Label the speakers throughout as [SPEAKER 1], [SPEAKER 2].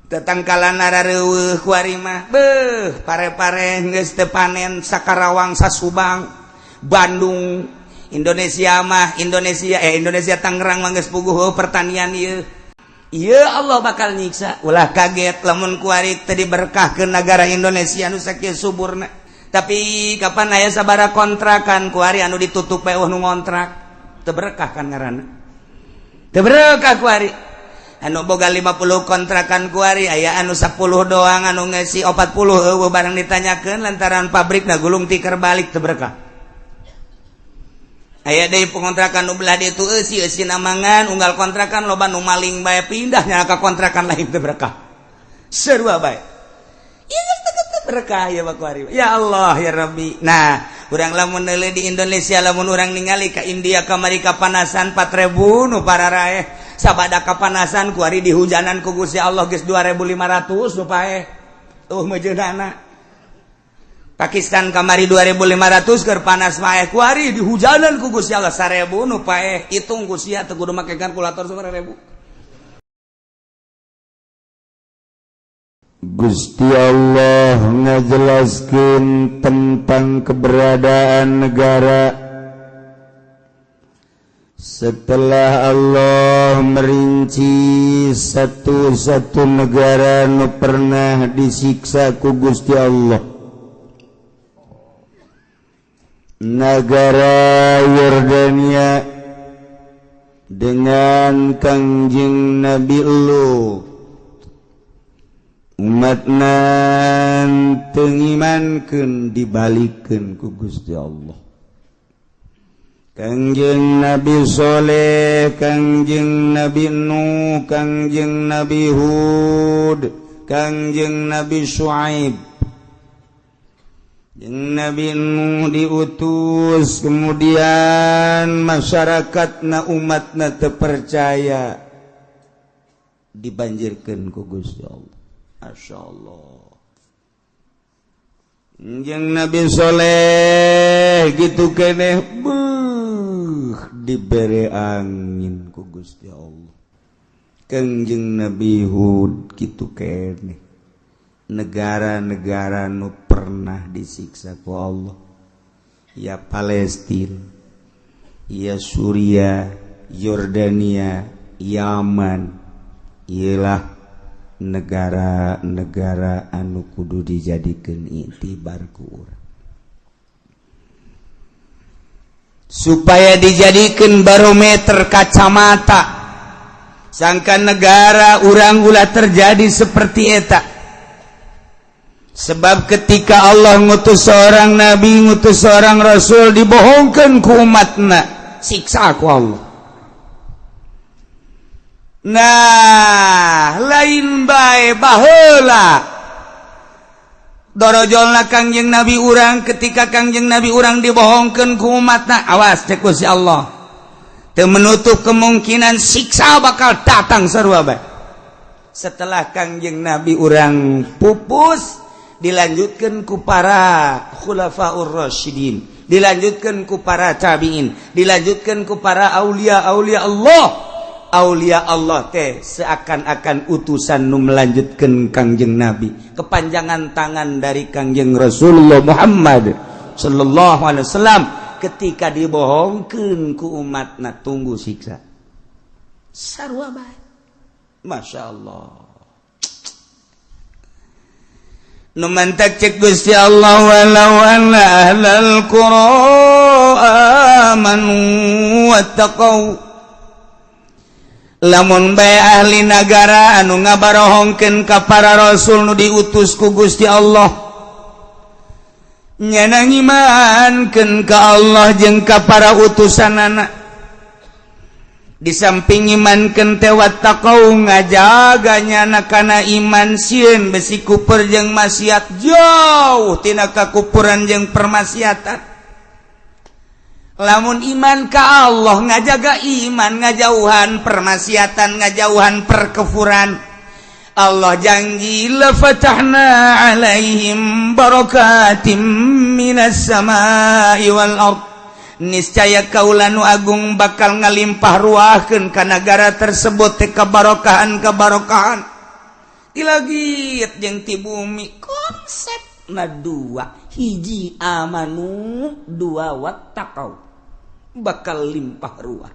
[SPEAKER 1] tetangkalan narareueuh kuari mah beuh pare-pare geus teu panen Sakarawang Sasubang Bandung Indonesia Tangerang mah geus puguh pertanian ieu. Ieu Allah bakal nyiksa ulah kaget lamun kuari teu diberkahkeun negara Indonesia nu sakieu suburna. Tapi kapan aya sabaraha kontrakan kuari anu ditutup we nu ngontrak teu berkah kan ngaranna. Teu berkah kuari. Anu boga 50 kontrakan kuari aya anu 10 doang anu ngesi 40 eueuh barang ditanyakeun lantaran pabrikna gulung tikar balik teu berkah. Aya deui pengontrakan nu belah ditu eusi namangan unggal kontrakan loba nu maling bae pindah nya ka kontrakan lain teu berkah. Sarua bae. Ieu geus teu berkah ya kuari. Ya Allah ya Rabbi. Nah, urang lamun neuleuh di Indonesia lamun urang ningali ka India kamari kapanasan 4.000 nu pararaeh. Sabada kapanasan kuari dihujanan ku Gusti Allah geus 2.500 supaya mejeunana. Pakistan kamari 2.500 keur panas mah kuari dihujanan ku Gusti Allah 1.000 nu paeh hitung ku sia teu kudu make kalkulator sabaraha.
[SPEAKER 2] Gusti Allah ngajelaskeun tentang keberadaan negara. Setelah Allah merinci satu-satu negara nu pernah disiksa ku Gusti Allah, negara Yordania dengan Kangjeng Nabi Lut, umatna teu ngimankeun dibalikeun ku Gusti Allah. Kangjeng Nabi Soleh, Kangjeng Nabi Nuh, Kangjeng Nabi Hud, Kangjeng Nabi Syuaib. Jeung Nabi Nuh diutus, kemudian masyarakatna umatna teu percaya, dibanjirkeun ku Gusti Allah. Masyaallah. Jeung Nabi Soleh gitu keneh dibere angin ku Gusti Allah. Kangjeng Nabi Hud gitu keneh negara-negara nu pernah disiksa ku Allah, ya Palestina, ya Suriah, Yordania, Yaman, ialah negara-negara anu kudu dijadikeun iktibar ku urang, supaya dijadikeun barometer kacamata sangkan negara urang ulah terjadi seperti eta. Sebab ketika Allah ngutus seorang nabi, ngutus seorang rasul, dibohongkeun ku umatna, siksa ku Allah. Nah, lain bae baheula dorojolna Kangjeng Nabi urang ketika Kangjeng Nabi urang dibohongkeun ku umatna, awas cek Gusti Allah, teu menutup kemungkinan siksa bakal datang sarua bae. Setelah Kangjeng Nabi urang pupus, dilanjutkan ku para khulafaur rasyidin, dilanjutkan ku para tabi'in, dilanjutkan ku para aulia-aulia Allah. Aulia Allah teh seakan-akan utusan nu melanjutkan Kangjeng Nabi, kepanjangan tangan dari Kangjeng Rasulullah Muhammad sallallahu alaihi wasallam. Ketika dibohongkeun ku umatna tunggu siksa sarua bae. Masyaallah. Nu mantak cek Gusti Allah, walau anna ahlal qura amanu wattaqau, lamun bae ahli nagara anu ngabarohongkeun ka para rasul nu diutus ku Gusti Allah, nyana ngimankeun ka Allah jeung ka para utusanana, di samping imankeun teh wattaqau ngajaga nyana kana iman sieun besi kuper jeung maksiat, jauh tina kakupuran jeung permaksiatan. Lamun iman ka Allah ngajaga iman, ngajauhan permaksiatan, ngajauhan perkefuran. Allah janji la fatahna alaihim barakatim minas samai wal ard, niscaya kaula nu agung bakal ngalimpah ruahkeun ka nagara tersebut teh kabarokahan-kabarokahan.
[SPEAKER 1] langit jeung ti bumi konsep na dua hiji amanu dua wattaqau bakal limpah ruah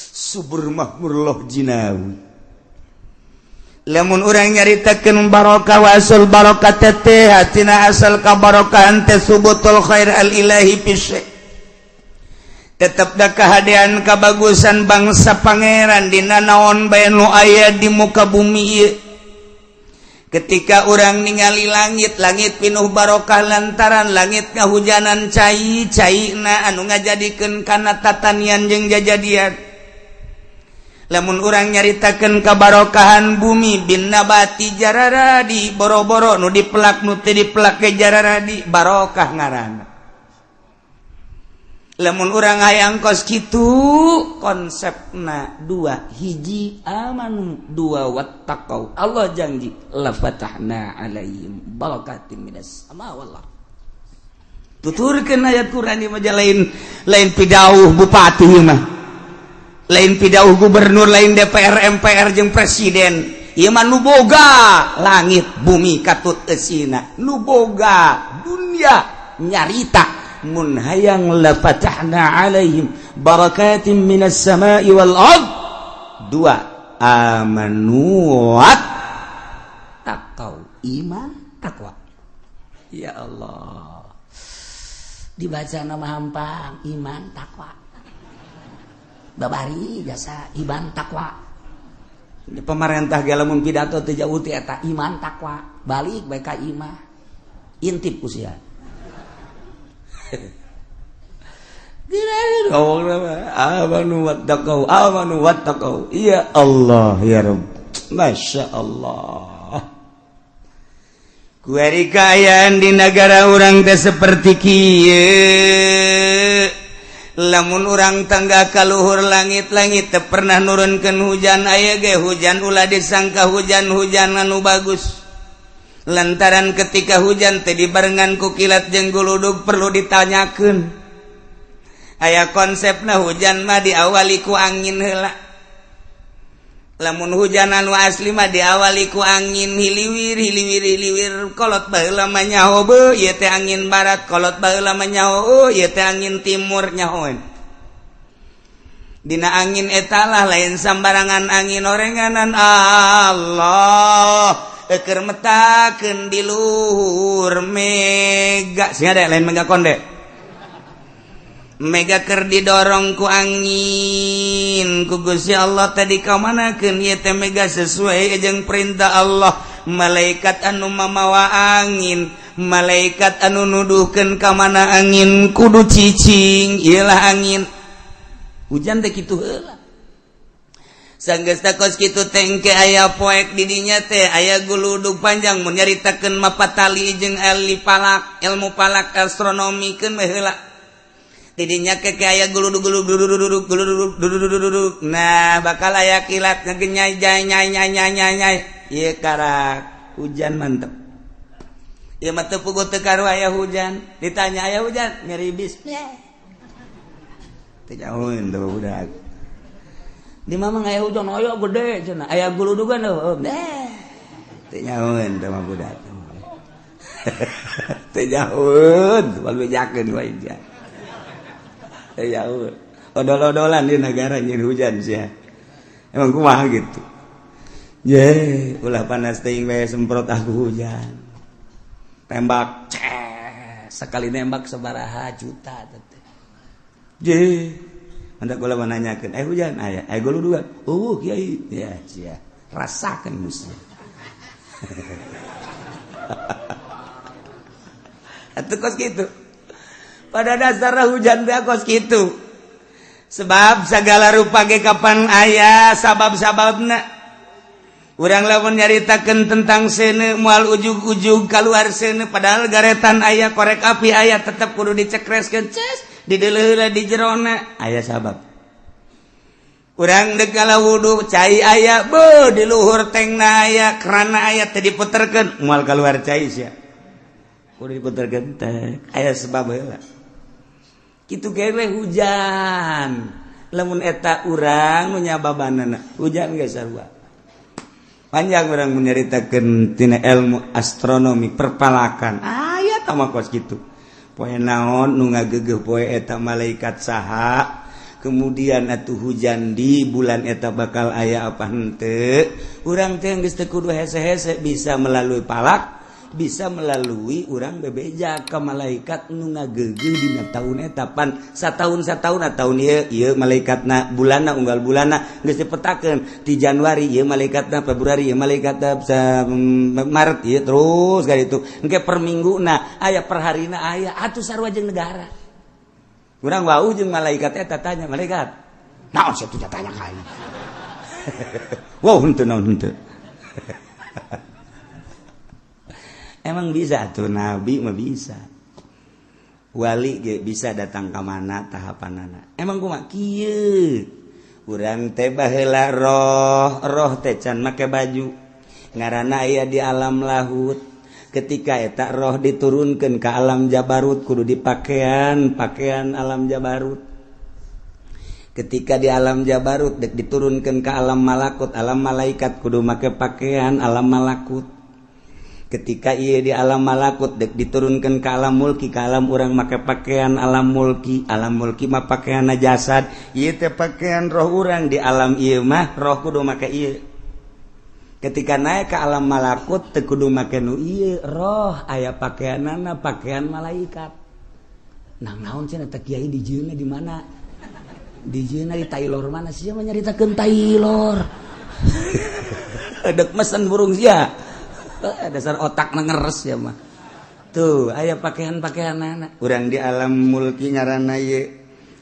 [SPEAKER 1] subur makmur loh jinawi lamun urang nyaritakeun barokah wa asal barokah teh hatina asal ka barokahan teh subutul khair al ilahi fi tetep da kahadean kabagusan bangsa pangeran dina naon bae nu aya di muka bumi ieu ketika urang ningali langit pinuh barokah lantaran langit ngahujanan cai-caina anu ngajadikeun kana tatanian jeung jajadian lamun urang nyaritakeun kabarokahan bumi bin nabati jararadi boro-boro nu dipelak nu teu dipelak ke jararadi barokah ngaranna lamun urang hayang kos kitu konsepna dua hiji amanu dua wattaqau Allah janji la fatahna alaihim barakatim minas sama wallah tuturkeun ayat Quran ieu mah lain pidauh bupati mah lain pidauh gubernur lain DPR MPR jeung presiden ieu mah nu boga langit bumi katut eusina nu boga dunia nyarita mun hayang la fatahna alaihim barakatim minas sama'i wal ard dua amanu wat taqau iman takwa ya Allah dibaca nama hampang iman takwa babari jasa iman takwa di pemerintah ge lamun pidato teu jauh ti eta iman takwa balik bae ka imah intip ku sia amanu wattaqau ya Allah ya Rabb Masya Allah kuari kaayaan di negara urang teh seperti kieu lamun urang tangga kaluhur langit-langit teu pernah nurunkeun hujan aya ge hujan ulah disangka hujan-hujan anu bagus lantaran ketika hujan teh dibarengan ku kilat jeung guludug perlu ditanyakeun aya konsepna hujan mah diawali ku angin heula lamun hujan anu asli mah diawali ku angin hiliwir kolot baheula mah nyaho beuh ieu teh angin barat kolot baheula mah nyaho ieu teh angin timur nyahoan dina angin eta lah lain sambarangan angin orenganan Allah keur metakeun di luhur mega sing ada lain mega konde mega keur didorong ku angin ku Gusti Allah tadi ka manakeun ieu teh mega sesuai jeung perintah Allah malaikat anu mamawa angin malaikat anu nuduhkeun ka mana angin kudu cicing ieu lah angin hujan teh kitu heula sanggeus takos kitu teh engke aya poek di dinya teh aya guludug panjang mun nyaritakeun mapatali jeung ilmu palak astronomikeun mah heula di dinya ke aya guludug nah bakal aya kilat ngagenyai nyai ieu karak hujan mantep ieu mah teu puguh teu karu aya hujan ditanya aya hujan nyeribis teu nyahoeun teh budak di mamang aya hujan aya gede cenah aya guludugan teu nyahoeun teh mah budak teu nyahoeun wal bejakeun wae ja teu nyahoeun odol-odolan di negara nyeun hujan sia emang kumaha gitu ye ulah panas teuing we semprot aku hujan tembak sekali nembak sabaraha juta teh je anda kula menanyakan, hujan aya, guludugan, kiai, ya, cia, rasakan musuh. Atau kos gitu. Pada dasarnya hujan teh kos gitu. Sebab segala rupa ge kapan aya sabab-sababna. Urang lamun nyaritakeun tentang seuneu moal ujug-ujug kaluar seuneu padahal garetan aya korek api aya tetep kudu dicekreskeun ces. Di deuleuh di jerona aya sabab urang deuk kala wudu cai aya beuh di luhur tengna aya kerana aya teh diputerkeun moal kaluar cai sia kudu diputerkeun teh aya sebab heula kitu ge hujan lamun eta urang nu nyababanana hujan ge sarua panjang orang menyaritakeun tina ilmu astronomi perpalakan aya tama kos kitu poe naon nu ngagegeh poe eta malaikat saha kemudian atuh hujan di bulan eta bakal aya apa henteu urang teh geus teu kudu hese-hese bisa melalui palak bisa melalui urang bebeja ka malaikat nu ngagegeh dina taun eta pan satahun tahun ieu malaikatna bulanna unggal bulanna geus dipetakeun di Januari ieu malaikatna Februari ieu malaikatna Maret ieu terus ka ditu engke per mingguna aya per harina aya atuh sarua jeung negara urang wau jeung malaikat eta tanya malaikat naon sia tuh tanya ka ieu wow henteu naon henteu emang bisa tuh nabi mah bisa wali ge bisa datang ke mana tahapanana emang kumaha kieu urang teh baheula roh teh can make baju ngaranna aya di alam lahut ketika eta roh diturunkeun ke alam jabarut kudu dipakaian alam jabarut ketika di alam jabarut dek diturunkeun ke alam malakut alam malaikat kudu make pakaian alam malakut ketika ia di alam malakut dek diturunkan ke alam mulki ke alam urang make pakaian alam mulki mah pakaian jasad ieu teh pakaian roh urang di alam ieu mah roh kudu make ieu ketika naik ke alam malakut teu kudu make nu ieu roh aya pakaianana pakaian malaikat nah naon cenah teh kiai di jieuna di mana di jieuna di Taylor mana sia mah nyaritakeun Taylor dek mesen burung sia dasar otak ngeres ya mah tuh aya pakaian-pakaianana urang di alam mulki nyarana ye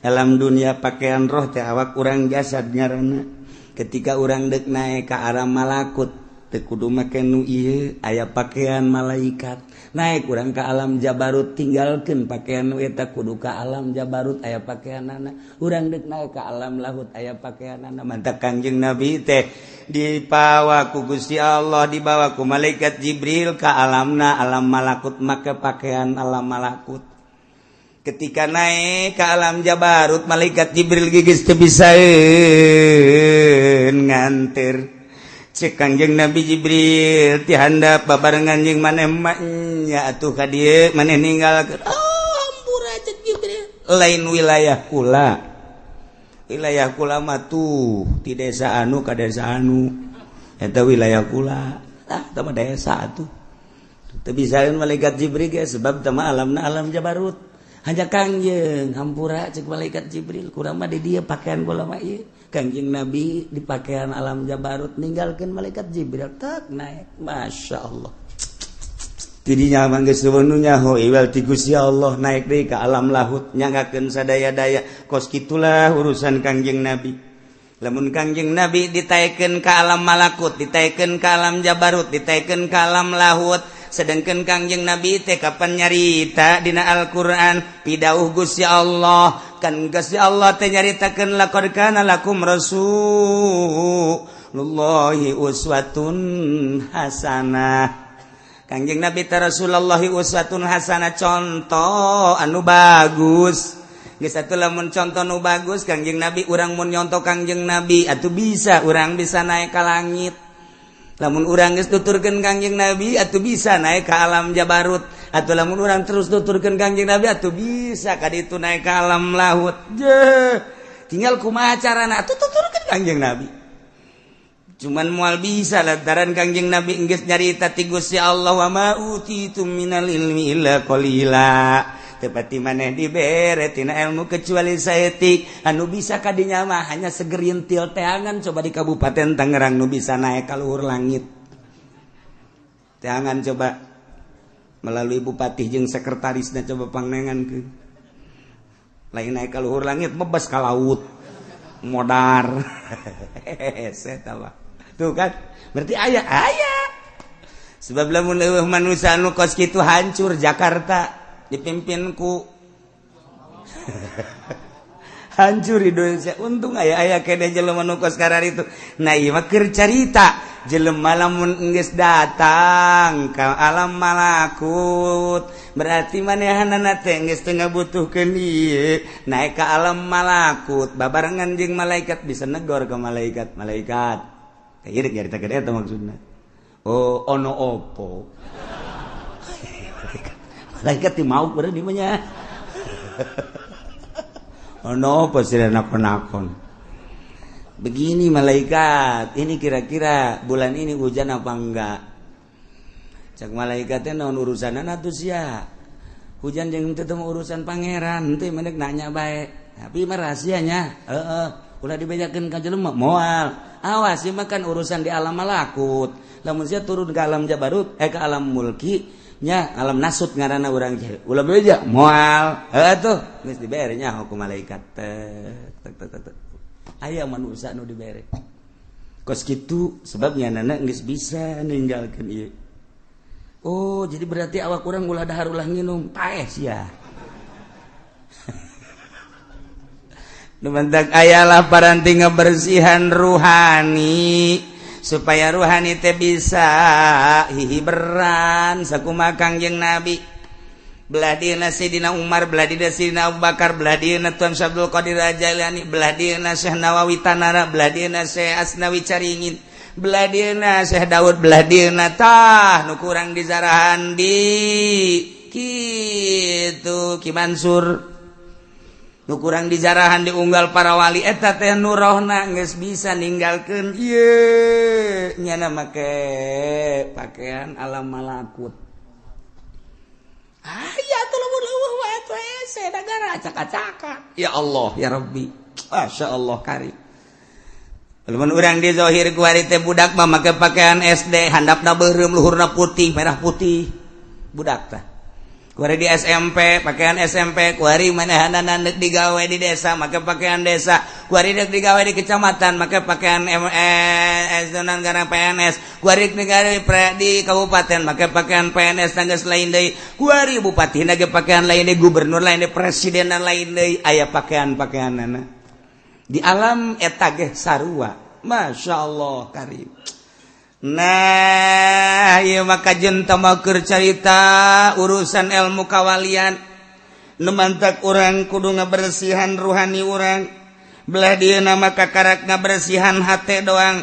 [SPEAKER 1] alam dunia pakaian roh teh awak urang jasad nyarana ketika urang dek naik ke alam malakut teu kudu make nu ieu aya pakaian malaikat naik urang ke alam jabarut tinggalkeun pakaian nu eta kudu ka alam jabarut aya pakaianana urang dek naik ke alam lahut aya pakaianana mantap Kangjeng Nabi teh dibawa ku Gusti Allah dibawa ku malaikat Jibril ka alamna alam malakut make pakaian alam malakut ketika naik ke alam jabarut malaikat Jibril geus teu bisa nganter cek Kangjeng Nabi Jibril ti handap babarengan jeung maneh nya atuh ka dieu maneh ninggalkeun ampura cek Jibril lain wilayah kula mah tuh di desa anu ka desa anu eta wilayah kula tah mah desa atuh teu bisaeun malaikat Jibril ge sebab teh mah alamna alam jabarut hanya Kangjeng hampura cek malaikat Jibril kurang mah di dieu pakaian kula mah ieu Kangjeng Nabi di pakaian alam jabarut ninggalkeun malaikat Jibril tak naik masyaallah tidinya mangga sebenarnya iwal ti Gusti Allah naik deui ka alam lahut nyanggakeun sadaya-daya kos kitulah urusan Kangjeng Nabi lamun Kangjeng Nabi ditaekeun ka alam malakut ditaekeun ka alam jabarut ditaekeun ka alam lahut sedengkeun Kangjeng Nabi teh kapan nyarita dina Al-Qur'an pidauh Gusti Allah kan Gusti Allah teh nyaritakeun laqad kana lakum rasulullahi uswatun hasanah Kangjeng Nabi ta Rasulullahi uswatun hasanah contoh anu bagus geus atuh lamun contoh anu bagus Kangjeng Nabi urang mun nyontoh Kangjeng Nabi atuh bisa urang bisa naik ka langit lamun urang geus tuturkeun Kangjeng Nabi atuh bisa naik ka alam jabarut atuh lamun urang terus tuturkeun Kangjeng Nabi atuh bisa ka ditu naik ka alam lahut tinggal kumaha carana atuh tuturkeun Kangjeng Nabi cuman moal bisa lantaran Kangjeng Nabi enggeus nyarita ti Gusti Allah wa ma utitum minal ilmi illa qalila tepati maneh dibere tina ilmu kecuali saeutik anu bisa kadinya mah hanya segerintil teangan coba di Kabupaten Tangerang nu bisa naik ka luhur langit teangan coba melalui bupati jeung sekretarisna coba pangnengankeun lain naik ka luhur langit mebas ka laut modar eta mah tuh kan berarti aya sebab lamun eueuh manusia anu kos kitu hancur Jakarta dipimpin ku hancur Indonesia untung aya kene jelema nu kos kararitu nah ieu mah keur carita jelema lamun geus datang ka alam malakut berarti manehanana teh geus teu ngabutuhkeun ieu naik ka alam malakut babarengan jeung malaikat bisa negor ka malaikat ieu nyarita gede eta maksudna. Oh, ono opo. Malaikat ti mau beureun di mah nya. Ono opo sih nakon-nakon. Begini malaikat, ini kira-kira bulan ini hujan apa enggak? Cak malaikatnya naon urusanana atuh sia. Hujan jeung teu mah urusan pangeran, teu mendek nanya bae. Tapi mah rahasianya, ulah dibejakeun ka jelema moal. Awas ieu mah kan urusan di alam malakut. Lamun sia turun ke alam jabarut, ke alam mulki, nya alam nasut ngaranna urang teh. Ulah beja moal. Tuh geus dibere nya ku malaikat. Tek. Aya manusia nu dibere. Kos kitu sebabnya nana geus bisa ninggalkeun ieu. Oh, jadi berarti awak kurang ulah dahar ulah nginum paeh sia. Numantak ayalah paranti ngebersihan ruhani supaya ruhani teh bisa hihiberan sakumaha Kangjeng Nabi. Belah dieuna Sayyidina Umar, belah dieuna Sayyidina Abu Bakar, belah dieuna Tuan Syabdul Qadir Jailani, belah dieuna Syekh Nawawi Tanara, belah dieuna Syekh Asnawi Caringin, belah dieuna Syekh Daud, belah dieuna tah nu kurang dizarahan di kitu Ki Mansur, nu kurang dizarahan di unggal para wali eta teh nu rohna geus bisa ninggalkeun ieu nyana make pakaian alam malakut. Ya tuh leuweuh wae tuh ese negara acak-acakan. Ya Allah, ya Rabbi. Masya Allah karim. Lamun urang di zahir ku ari teh budak mah make pakaian SD, handapna beureum, luhurna putih, merah putih. Budak tah. Ku ari di SMP, pakaian SMP, ku ari manehanna neuk digawe di desa, make pakaian desa. Ku ari neuk digawe di kecamatan, make pakaian PNS. Ku ari digawe di kabupaten, make pakaian PNS tanggeus lain deui. Ku ari bupati ge pakaian lain deui, gubernur lain deui, presiden lain deui, aya pakaian-pakaianana. Di alam eta ge sarua. Masyaallah karim. Nah, ieu maka jeung tamakeur carita urusan ilmu kawalian. Nu mantak urang kudu ngabersihan ruhani urang. Belah dieuna maka karak ngabersihan hate doang.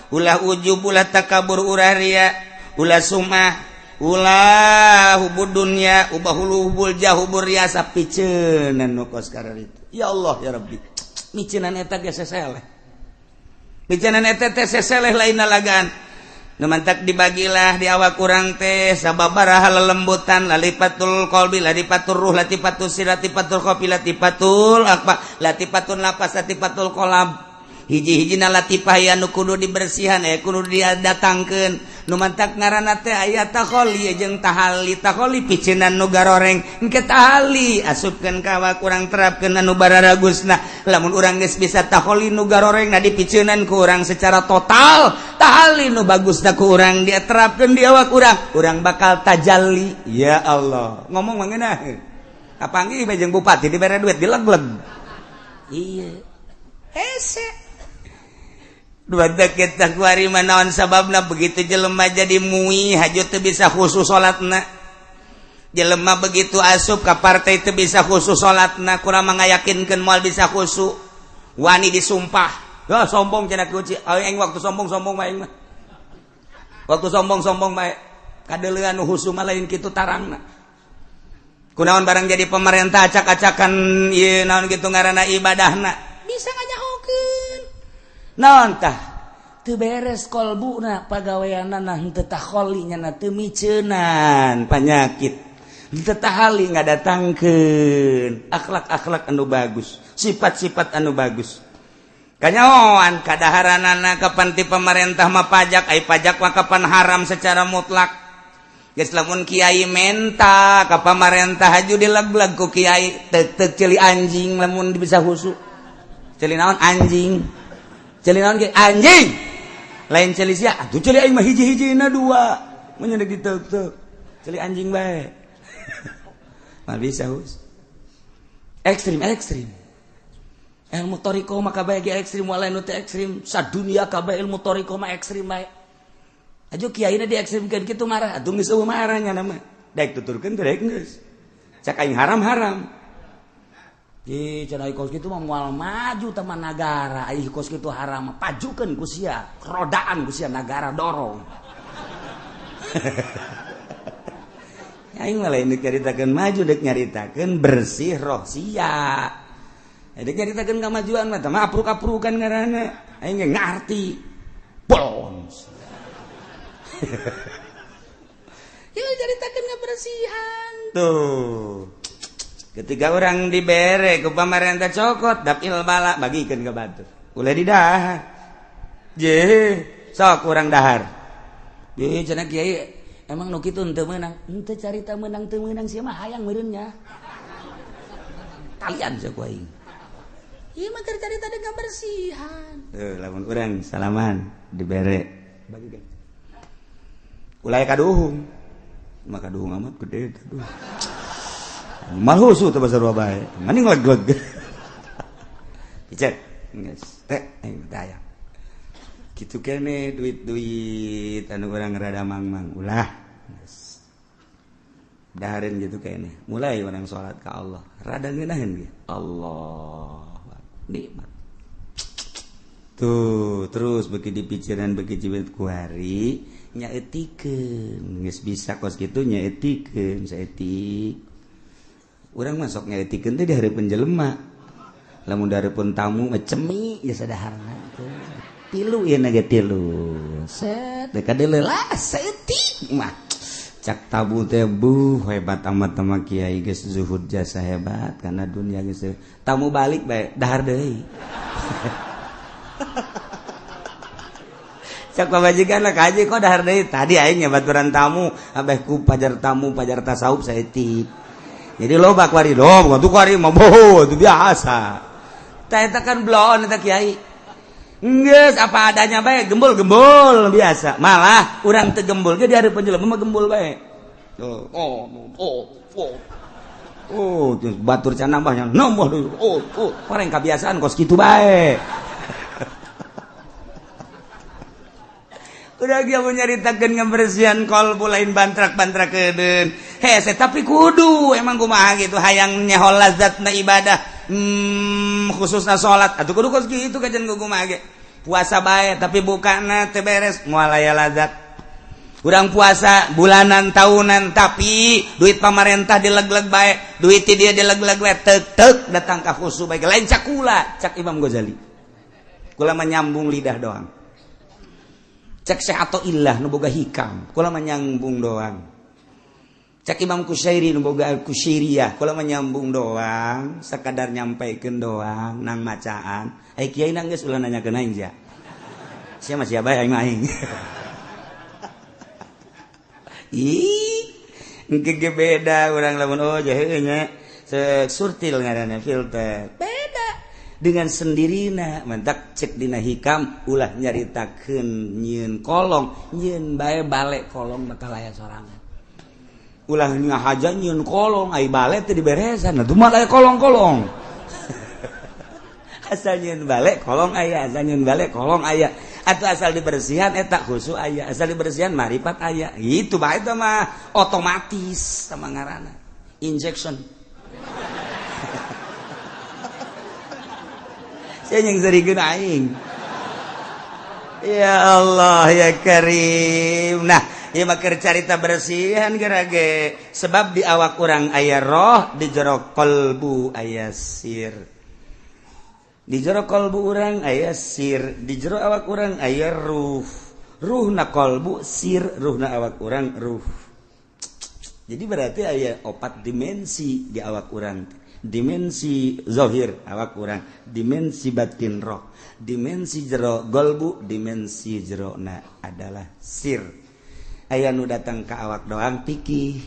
[SPEAKER 1] Ulah ujub, ulah takabur, ulah ria, ulah sumah, ulah hubud dunya, ubahul jah, hubur riasa piceunan nu kos kararitu. Ya Allah ya Rabbi. Miceunan eta ge seseleh. Miceunan eta teh seseleh lainna lagaan. Numantak dibagilah di awak kurang teh sababaraha lelembutan lalipatul qalbi lalipatul ruh latipatul sir latipatul qafi latipatul akba latipatul napas latipatul qalb hiji-hijina latifah anu kudu dibersihan kudu didatangkeun numantak ngaranna teh aya takholi jeung tahali piceunan nu garoreng engke tahali asupkeun ka awak urang terapkeun anu bararagusna lamun urang geus bisa takholi nu garoreng na dipiceunan ku urang secara total tahali nu bagusna ku urang dia terapkeun di awak urang bakal tajalli ya Allah ngomong mangeunah kapanggih bae jeung bupati dibere duit dilegleg iya hese duadak kita kuari manaon sababna begitu jelema jadi muih hajut teu bisa khusus salatna jelema begitu asup ka partai teu bisa khusus salatna kurang mangayakinkeun moal bisa khusyuk wani disumpah sombong cenah kuci aing waktu sombong bae mah waktu sombong bae kadeuleuan nu khusyuk mah lain kitu tarangna kunaon barang jadi pemerintah acak-acakan ieu naon kitu ngaranna ibadahna bisa ngajahokeun naon tah teu beres kolbuna pagaweanana henteu takholi nya teu miceunan panyakit henteu tahali ngadatangkeun akhlak-akhlak anu bagus sifat-sifat anu bagus kanyaoan kadaharanana kapan ti pemerintah mah pajak ai pajak mah kapan haram secara mutlak geus lamun kiai menta ka pamarentah haju dilegleg ku kiai teu celi anjing lamun bisa husu celi naon anjing celi naon ge anjing lain celi sia atuh celi aing mah hiji-hijina dua mun nya diteuk-teuk celi anjing bae mal bisa hus ekstrim ilmu toriko mah kabeh ge ekstrim walain nu teu ekstrim sadunia kabeh ilmu toriko mah ekstrim bae aju kiaina di ekstrimkeun kitu marah atuh geus eueuh marah nya mah daek tuturkeun teh daek geus cak aing haram
[SPEAKER 2] kos gitu mah moal maju teman negara, kos gitu haram, pajukeun ku sia, rodaan ku sia negara dorong. Aing malah ini nyaritakeun maju dek nyaritakeun bersih roh sia. Dek nyaritakeun kamajuan mah tah apruk-aprukan ngaranna. Aing ge ngarti. Bons. Ya nyaritakeun kebersihan tuh. Ketika orang dibere ke pamarentah cokot dapil bala bagikeun ka batur. Ulah didahar. Je, sok urang dahar. Ye cenah kiai emang nu kitu teu meunang. Henteu carita meunang teu meunang sia mah hayang meureun nya. Kalian sia ku aing. Ieu mah keur carita deung kebersihan. Lamun urang salaman dibere bagikeun. Ulah kaduhung. Maka kaduhung amat gede tuh. Malhusu tuh bahasa Surabaya. Maning leg-leg. Picet. Geus teh aing daya. Kitu kene duit-duit anu urang rada mangmang. Ulah. Geus. Dahareun gitu kene. Mulai urang salat ka Allah. Rada ngeunaheun ge. Allah. Nikmat. Tuh, terus beki dipikiran beki jiwit ku hari nyaetikeun. Geus bisa kos kitu nyaetikeun saeutik. Urang masuk nyaetikeun teh di hareupeun jelema. Lamun hareupeun tamu cemi ya sadaharna. Tilu ieu na ge tilu. Set deuk kadeuleula saeutik mah. Cak tabu teh hebat amat sama kiai geus zuhud jasa hebat kana dunia geus. Tamu balik bae dahar deui. Cak pamajikan lah kaji kok dahar deui. Tadi aing baturan tamu abeh ku pajar tamu pajar tasawuf saeutik. Jadi loba kuari dong, waktu kuari mah boho itu biasa. Eta kan bloon eta kiai. Geus apa adanya bae, gembul-gembul biasa. Malah urang teu gembul ge di hareupeun jelema mah gembul bae. Terus batur can nambahnya nambah deui. Orang kebiasaan kos kitu bae. Udah dia menyaritakeun ngabersihan kolbu lain bantrak-bantrakeun. Hese tapi kudu emang kumaha gitu hayang nyahol lazatna ibadah. Khususna salat. Atuh kudu kos kitu kajen kumaha ge. Puasa bae tapi bukana teu beres moal aya lazat. Urang puasa bulanan tahunan tapi duit pamarentah dileg-leg bae, duit ti dia dileg-leg bae teuk datang ka khusu bae. Lain cak kula, cak Imam Ghazali. Kula mah nyambung lidah doang. Cek Syekh Athaillah nu boga hikam, kula mah nyambung doang. Cek Imam Kusyairi nu boga Kusyairiyah, kula mah nyambung doang, sakadar nyampaikeun doang nang macaan. Ai kiai nang geus ulah nanyakeun aing ja. Sia mah sia bae aing mah aing. Ih, engke ge beda urang lamun heuh nya. Surtil ngaranna filter. Dengan sendirina mentak cek dina hikam ulah nyaritakeun nyieun kolong nyieun bae bale kolong bakal aya sorangan ulah ngahaja nyieun kolong ai bale teh diberesan atuh mah aya kolong-kolong asal nyieun bale kolong aya asal nyieun bale kolong aya atuh asal dibersihan eta khusu aya asal dibersihan marifat aya itu bae teh mah otomatis sama ngaranna injection. Yang serikeun aing. Ya Allah ya Karim. Nah, ieu mah keur carita bersihan gerage sebab di awak urang aya roh, di jero qalbu aya sir. Di jero qalbu urang aya sir, di jero awak urang aya ruh. Ruhna qalbu sir, ruhna awak urang ruh. Jadi berarti aya 4 dimensi di awak urang. Dimensi zahir awak urang, dimensi batin roh, dimensi jero golbu, dimensi jerona adalah sir. Aya nu datang ka awak doang pikih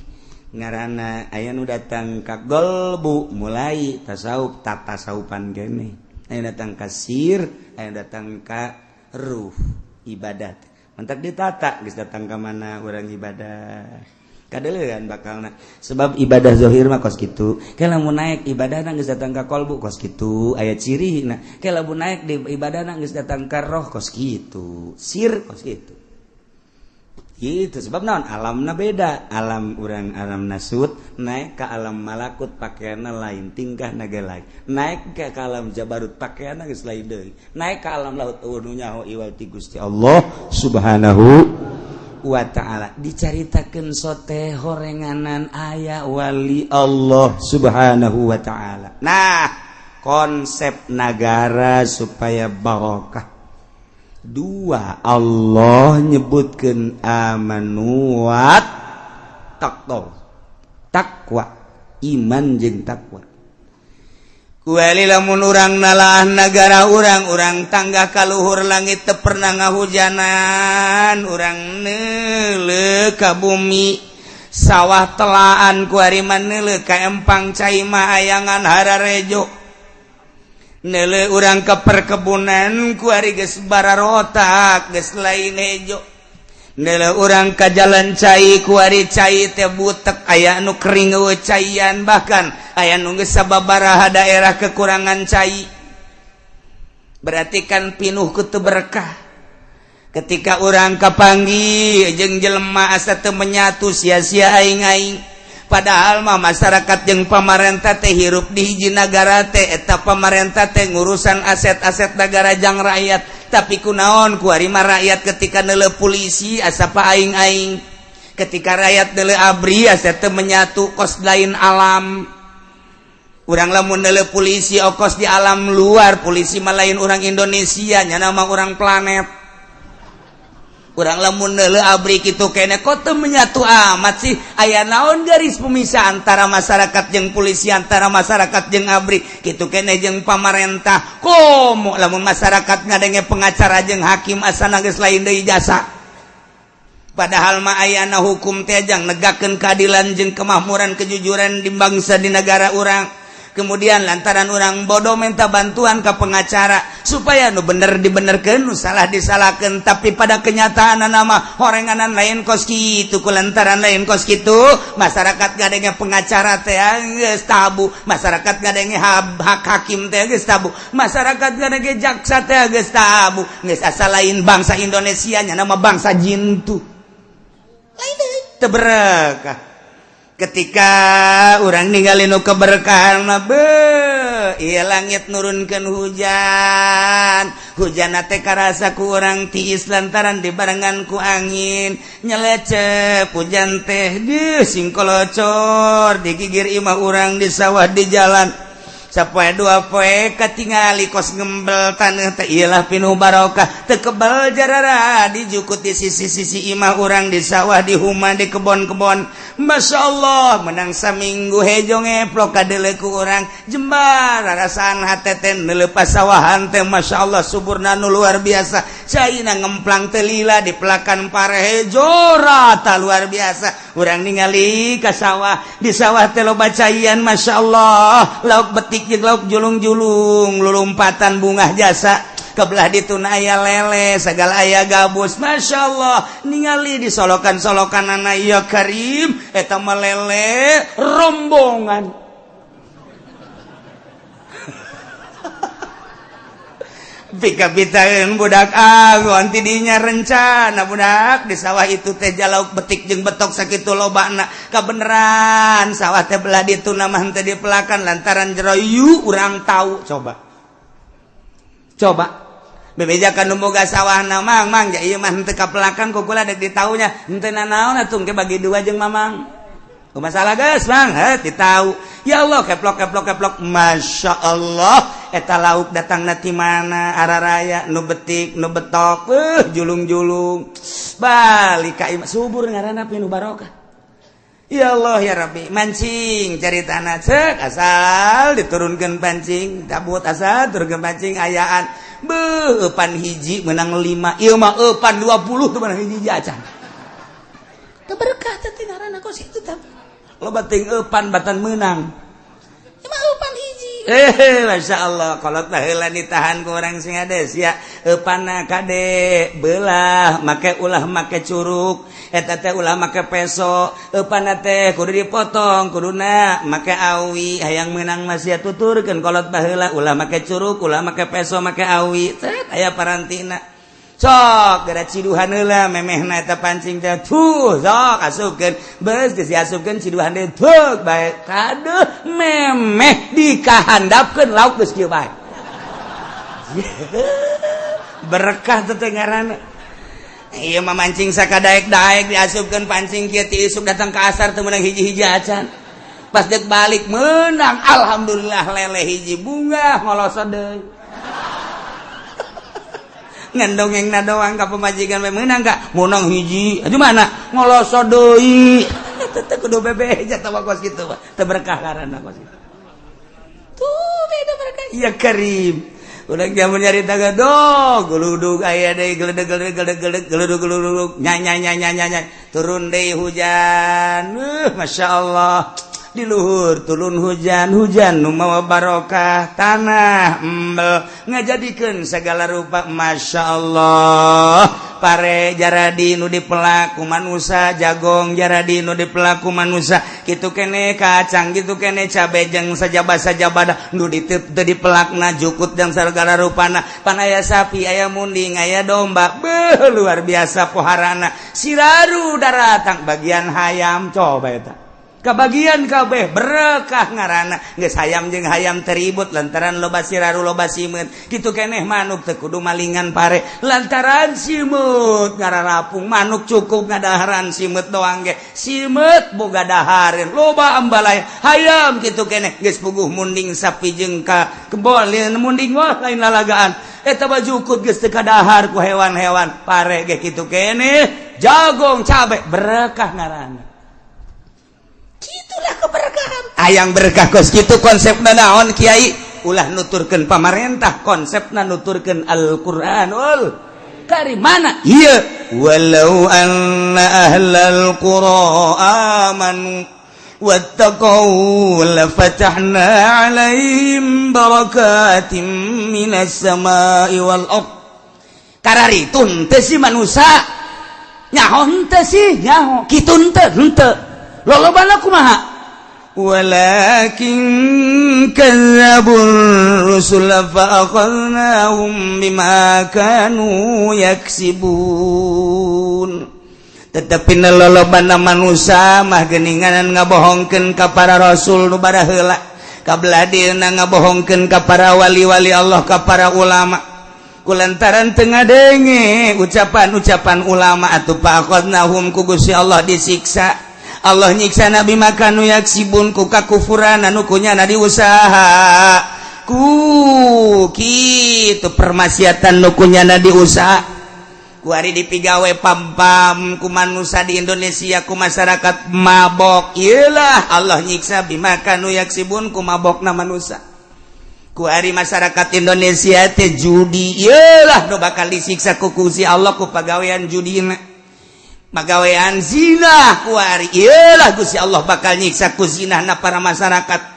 [SPEAKER 2] ngaranna, aya nu datang ka golbu mulai tasawuf tata tasawufan kene. Aya datang ka sir, aya datang ka ruh ibadat. Mentak ditata geus datang ka mana urang ibadah. Kadeulean bakalna sebab ibadah zahir mah kos kitu ke lamun naik ibadahna geus datang ka qalbu kos kitu aya cirina ke lamun naik di ibadahna geus datang ka roh kos kitu sir kos kitu
[SPEAKER 1] itu sebab naon alamna beda alam urang alam nasut naik ke alam malakut pakaianna lain tingkah naga lain naik ke alam jabarut pakaianna geus lain deui naik ke alam laut nu nyaho iwal ti Gusti Allah subhanahu wa ta'ala dicaritakeun sote horenganan aya wali Allah subhanahu wa ta'ala. Nah konsep negara supaya barokah dua Allah nyebutkan amanuat takwa iman jeung takwa kuali lamun urang nalah negara urang tangga kaluhur langit teu pernah ngahujanan urang neuleuh ka bumi sawah telaan kuari mah neuleuh ka empang cai mah ayangan hararejo nele urang ke perkebunan kuari geus bararotak geus lain hejo nele urang ka jalan cai kuari cai teh butek aya nu kering eueuh caian bahkan aya nu geus sababaraha daerah kekurangan cai berarti kan pinuh ku teu berkah ketika urang kapanggih jeung jelema asa teu menyatu sia-sia aing-aing padahal mah masyarakat jeung pamarentah teh hirup di hiji nagara teh eta pamarentah teh ngurusan aset-aset negara jang rakyat tapi kunaon kuari mah rakyat ketika neuleuh polisi asa pa aing-aing ketika rakyat neuleuh abri asa teu menyatu kos lain alam urang lamun neuleuh polisi okos di alam luar polisi mah lain urang Indonesia nya nama urang planet urang lamun neuleuh abri kitu kene kok teu menyatu amat sih aya naon garis pemisah antara masyarakat jeung polisi antara masyarakat jeung abri kitu kene jeung pamarentah komo lamun masyarakat ngadenge pengacara jeung hakim asana geus lain deui jasa padahal mah ayana hukum teh jang negakeun keadilan jeung kemakmuran kejujuran di bangsa di negara urang kemudian lantaran orang bodoh minta bantuan ke pengacara supaya nu bener dibenerkeun nu salah disalahkeun tapi pada kenyataan nama horenganan lain kos kitu kulantaran lain kos kitu masyarakat gadenge pengacara teh geus tabu masyarakat gadenge hak hakim teh geus tabu masyarakat gadenge jaksa teh geus tabu geus asa lain bangsa Indonesia nya nama bangsa jin tu lain deui teu berkah. Ketika orang ninggalin nu keberkahan mah ieu langit nurunkeun hujan teh karasa ku urang tiis lantaran dibarengan ku angin nyelecep hujan teh sing kolocor digigir imah urang di sawah di jalan sapoe dua poe katingali kos ngembel taneuh teh ieu lah pinuh barokah teu kebal jarara dijukut di sisi-sisi imah urang di sawah di huma di kebon-kebon masyaallah menang saminggu hejo ngeplok kadeuleu ku urang jembar rarasaan hate teh neuleuh pasawahan teh masyaallah suburna nu luar biasa caina ngemplang teh lila di pelakan parehejo rata luar biasa urang ningali ka sawah di sawah teh loba caian masyaallah lauk betik jeung lauk julung-julung lulumpatan bunga jasa kebelah dituna aya lele segala aya gabus masyaallah ningali di solokan-solokan anak ya karim eta mah lele rombongan pika-pitaeun budak agon tidinya rencana budak di sawah itu teh jalauk betik jeung betok sakitu lobana kabeneran sawah teh belah dituna mah teh dipelakan lantaran jero yu urang tahu coba bebejakan nu boga sawahna mang ja ieu mah teu kapelakan kukula dek ditaunya henteu nanaon atuh ke bagi dua jeung mamang masalah geus mang ditau ya Allah keplok masyaallah eta lauk datangna ti mana araraya nu betik nu betok julung-julung balik ka imah subur ngaranna pinuh barokah ya Allah ya Rabbi mancing caritana ceuk asal diturunkeun pancing dabut asal turunkeun pancing ayaan eupan hiji menang 5 ieu mah eupan 20 teu menang hiji acan teu berkah teh ngaranna kos kitu teh loba ting eupan batan meunang mah eupan hiji masya Allah kolot baheula ditahan ku urang sing ades ya eupanna kade belah make ulah make curug eta teh ulah make peso eupanna teh kudu dipotong kuduna make awi hayang meunang mah sia tuturkeun kolot baheula ulah make curug ulah make peso make awi aya parantina sok gara ciduhan heula memehna eta pancing teh tuh sok asupkeun beus geus diasupkeun ciduhan teh teu bae kaduh memeh dikahandapkeun lauk geus kieu bae berkah teh ngaranna ieu mah mancing sakadaek-daek diasupkeun pancing kieu ti isuk datang ka asar teu meunang hiji-hiji acan pas dek balik menang alhamdulillah lele hiji bunga ngolosot deui ngandongengna doang ka pemajikan we meunang ka munang hiji di mana ngolosot deui teh kudu bebe jata kos kitu teu berkah karana kos kitu tuh beda berkah ya karim udah jamun nyarita gadog geludug aya deui geludug nya turun deui hujan masyaallah di luhur turun hujan nu mawa barokah tanah embel ngajadikeun segala rupa masyaallah pare jaradi nu dipelak ku manusia jagong jaradi nu dipelak ku manusia kitu kene kacang kitu kene cabe jeung sajabah nu dipelakna jukut jeung segala rupana pan aya sapi aya munding aya domba beuh luar biasa poharana siraru daratang bagian hayam coba eta kabagian kabeh berkah ngaranna geus hayam jeung hayam teribut lantaran loba siraru loba simeut kitu keneh manuk teu kudu malingan pare lantaran simeut ngararapung manuk cukup ngadaharan simeut doang ge simeut boga dahareun loba ambalaya hayam kitu keneh geus puguh munding sapi jeung ka kebon munding wah lain lalagaan eta bajukut geus teu kadahar ku hewan-hewan pare ge kitu keneh jagong cabe berkah ngaranna itulah keberkahan ayang berkah kos kitu konsepna naon kiai ulah nuturkeun pamarentah konsepna nuturkeun Al-Qur'anul Karim mana ieu walau anna ahlal qura amanu wattaqau lafatahna 'alaihim barakatim minas sama'i wal ardh kararitun teh si manusia nyaho teh si nyaho kitu henteu lolobana kumaha walakin kadzabur rusul fa akhadnahum bima kanu yaksibun tetapi lolobana manusia mah geuningan ngabohongkeun ka para rasul nu bara heula kabladina ngabohongkeun ka para wali-wali Allah ka para ulama kulantaran teu ngadenge ucapan-ucapan ulama atuh fa akhadnahum ku Gusti Allah disiksa Allah nyiksa nabi makanu yaksibun ku kakufuran anu kunyana diusaha ku kitu permaksiatan nu kunyana diusaha ku ari dipigawe pam-pam ku manusia di Indonesia ku masyarakat mabok ieulah Allah nyiksa bimakanu yaksibun ku mabokna manusia ku ari masyarakat Indonesia teh judi ieulah nu bakal disiksa ku Gusti Allah ku pagawean judina magawean zina kuari iyalah Gusti Allah bakal nyiksa ku zinahna para masyarakat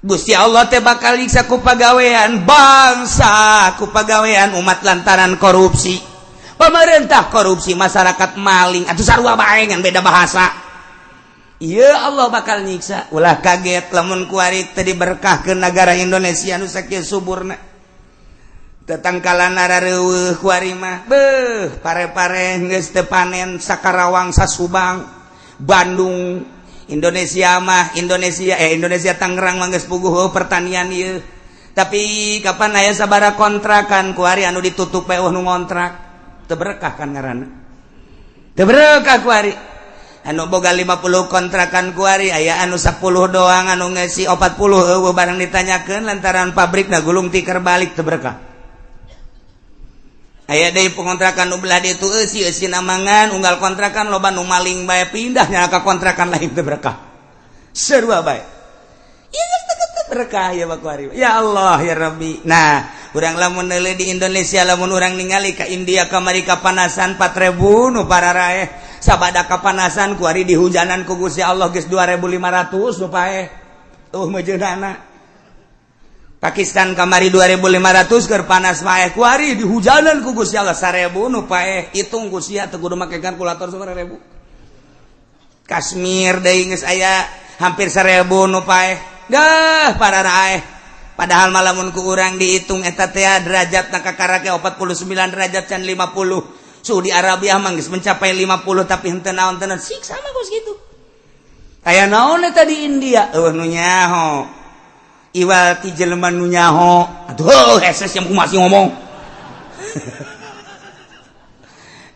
[SPEAKER 1] Gusti Allah teh bakal nyiksa ku pagawean bangsa ku pagawean umat lantaran korupsi pemerintah korupsi masyarakat maling atuh sarua bae ngan beda bahasa iya Allah bakal nyiksa ulah kaget lamun kuari teh diberkahkeun negara Indonesia nu sakieu suburna tatangkalan narareueuh kuari mah beuh pare-pare geus teu panen sakarawang sasubang Bandung Indonesia Tangerang mah geus puguh pertanian ieu tapi kapan aya sabaraha kontrakan kuari anu ditutup we nu ngontrak teu berkah kan ngaranna teu berkah kuari anu boga 50 kontrakan kuari aya anu 10 doang anu ngeusi 40 eueuh barang ditanyakeun lantaran pabrikna gulung tikar balik teu berkah aya deui pengontrakan nu belah ditu eusi namangan unggal kontrakan loba nu maling bae pindah nya ka kontrakan lain teu berkah sarua bae ieu teu berkah ya bakuari ya Allah ya Rabbi nah urang lamun neuleuh di Indonesia lamun urang ningali ka India kamari kapanasan 4.000 nu pararaeh sabada kapanasan kuari dihujanan ku Gusti Allah geus 2.500 nu paeh mejeunana Pakistan kamari 2.500 keur panas mah kuari dihujanan ku Gusti Allah 1.000 nu paeh hitung ku sia teu kudu make kalkulator 1.000 Kashmir deui geus aya hampir 1.000 nu paeh dah pararaeh padahal malamun ku urang dihitung eta teh derajat na kakarake 49 derajat can 50 suhu di Arabia mah geus mencapai 50 tapi henteu naon teh siksa mah geus kitu aya naon eta di India nu nyaho iwal ti jelema nu nyaho aduh heses yang masih ngomong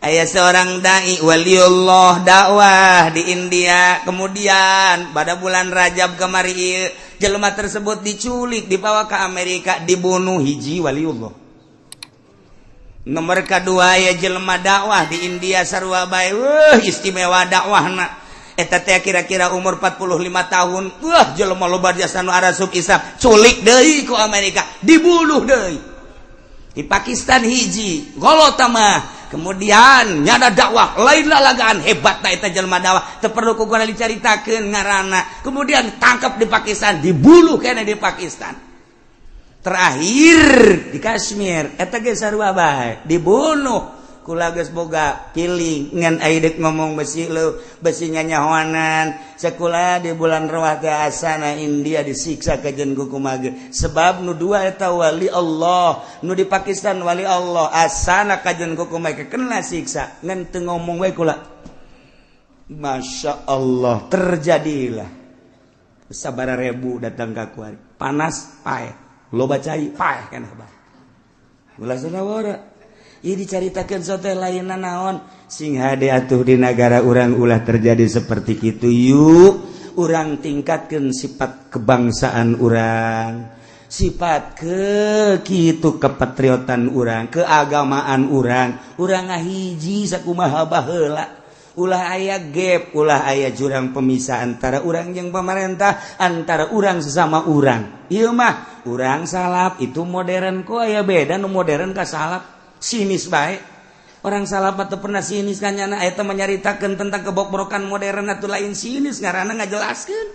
[SPEAKER 1] aya seorang dai waliullah dakwah di India kemudian pada bulan Rajab kemari jelema tersebut diculik dibawa ke Amerika dibunuh hiji waliullah nomor kedua ya jelema dakwah di India sarua bae istimewa dakwahna eta teh kira-kira umur 45 tahun jelema loba jasa nu arasub Islam culik deui ku Amerika dibunuh deui di Pakistan hiji golota mah kemudian nyada dakwah lain lalagaan hebat na eta jelema dakwah teu perlu kugana dicaritakeun ngaranna kemudian tangkap di Pakistan dibunuh kene di Pakistan terakhir di Kashmir eta ge sarua bae dibunuh kula geus boga piling ngan aidek ngomong besi nyanyahoanan sakula di bulan Rawah teh asana India disiksa kajen ku kumaha sebab nu dua eta wali Allah nu di Pakistan wali Allah asana kajen ku kumaha kena siksa ngan teu ngomong we kula Masya Allah terjadilah sabara ribu datang ka kuari panas paeh loba cai paeh kana bah ulah sadawara ieu dicaritakeun sote lainna naon sing hade atuh di negara urang ulah terjadi seperti kitu yuk urang tingkatkeun sifat kebangsaan urang sifat kitu kepatriotan urang keagamaan urang ngahiji sakumaha baheula ulah aya gap ulah aya jurang pemisah antara urang jeung pemerintah antara urang sesama urang ieu mah urang salap itu modern kok aya beda nu modern ka salap sinis baik orang salaf atau pernah sinis kan nyana eta menyaritakeun tentang kebobrokan modern atuh lain sinis ngaranna ngajelaskeun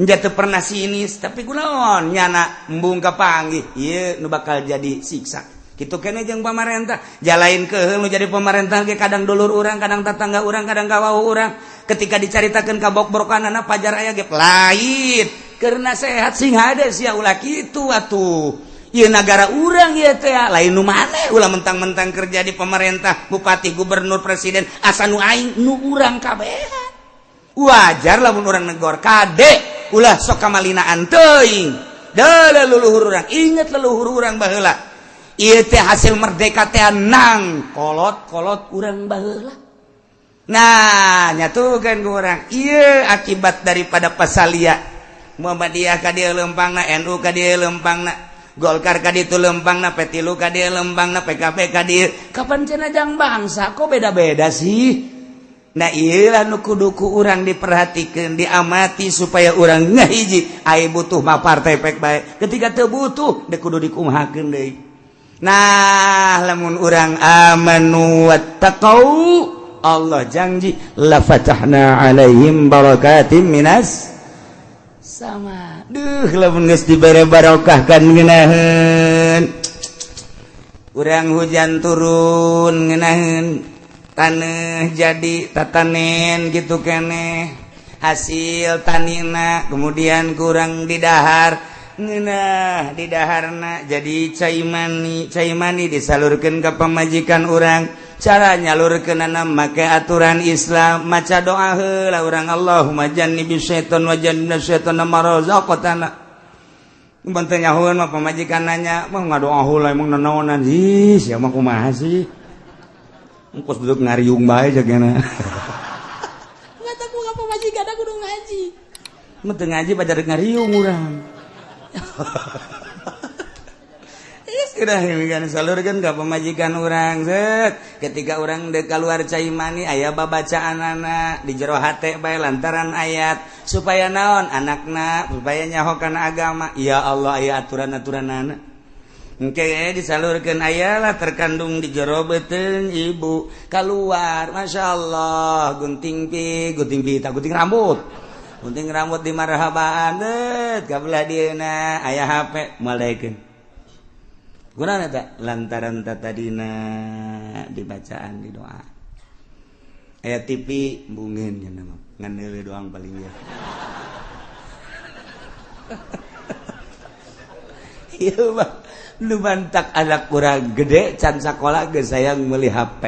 [SPEAKER 1] nya teu pernah sinis tapi kunaon nyana embung kapanggih ieu nu bakal jadi siksa kitu keneh jeung pamarentah jalain keheul nu jadi pamarentah ge kadang dulur urang kadang tetangga urang kadang kawawu urang ketika dicaritakeun kabobrokanana pajar aya ge lain karena sehat sing hade sia ulah kitu atuh ieu negara urang ieu teh lain nu maneh ulah mentang-mentang kerja di pemerintah bupati gubernur presiden asa nu aing nu urang kabehan wajar lamun urang negor kade ulah sok kamalinaan teuing da leluhur urang inget leluhur urang baheula ieu teh hasil merdeka teh nang kolot urang baheula nah nyatukeun ku urang ieu akibat daripada pasalia Muhammadiyah ka dieu lempangna NU ka dieu lempangna Golkar ka ditu lempangna P3 ka dieu lempangna PKB ka dieu kapan cenajang bangsa kok beda-beda sih nah ieu lah nu kudu ku urang diperhatikeun diamati supaya urang ngahiji aya butuh mah partai pek bae ketika teu butuh teu kudu dikumahakeun deui nah lamun urang amanu wattaqau Allah janji la fatahna alaihim barakatim minas sama duh lamun geus dibere barokah kan ngeunaheun urang hujan turun ngeunaheun taneuh jadi tatanen gitu keneh hasil tanina kemudian kurang didahar ngeunah di daharna jadi cai mani disalurkeun ka pamajikan urang cara nyalurkeunana make aturan Islam maca doa heula urang Allahumma jannibis syaiton wa jannibnas syaitana ma razaqtana mun teh nyahoeun mah pamajikan nanya mah ngadoa heula emang nanaonan ih sia mah kumaha sih engkos duduk ngariung bae jagana
[SPEAKER 3] ngata ku ka pamajikan kudu ngaji
[SPEAKER 1] mun teu ngaji bajar ngariung urang udah kan salurkeun ka pamajikan urang set ketika urang dek keluar cai mani aya babacaanana di jero hate bae lantaran ayat supaya naon anakna supaya nyaho kana agama ya Allah aya aturan-aturanana engke disalurkeun aya lah terkandung di jero beuteung ibu keluar masyaallah gunting rambut di marhabaan deut kabelah dieuna aya HP malekeun guna tak lantaran tatadina dibacaan di doa ayat TV bungin ya nama ngan doang paling ya lu mantak anak kurang gede can sekolah ge sayang meuli HP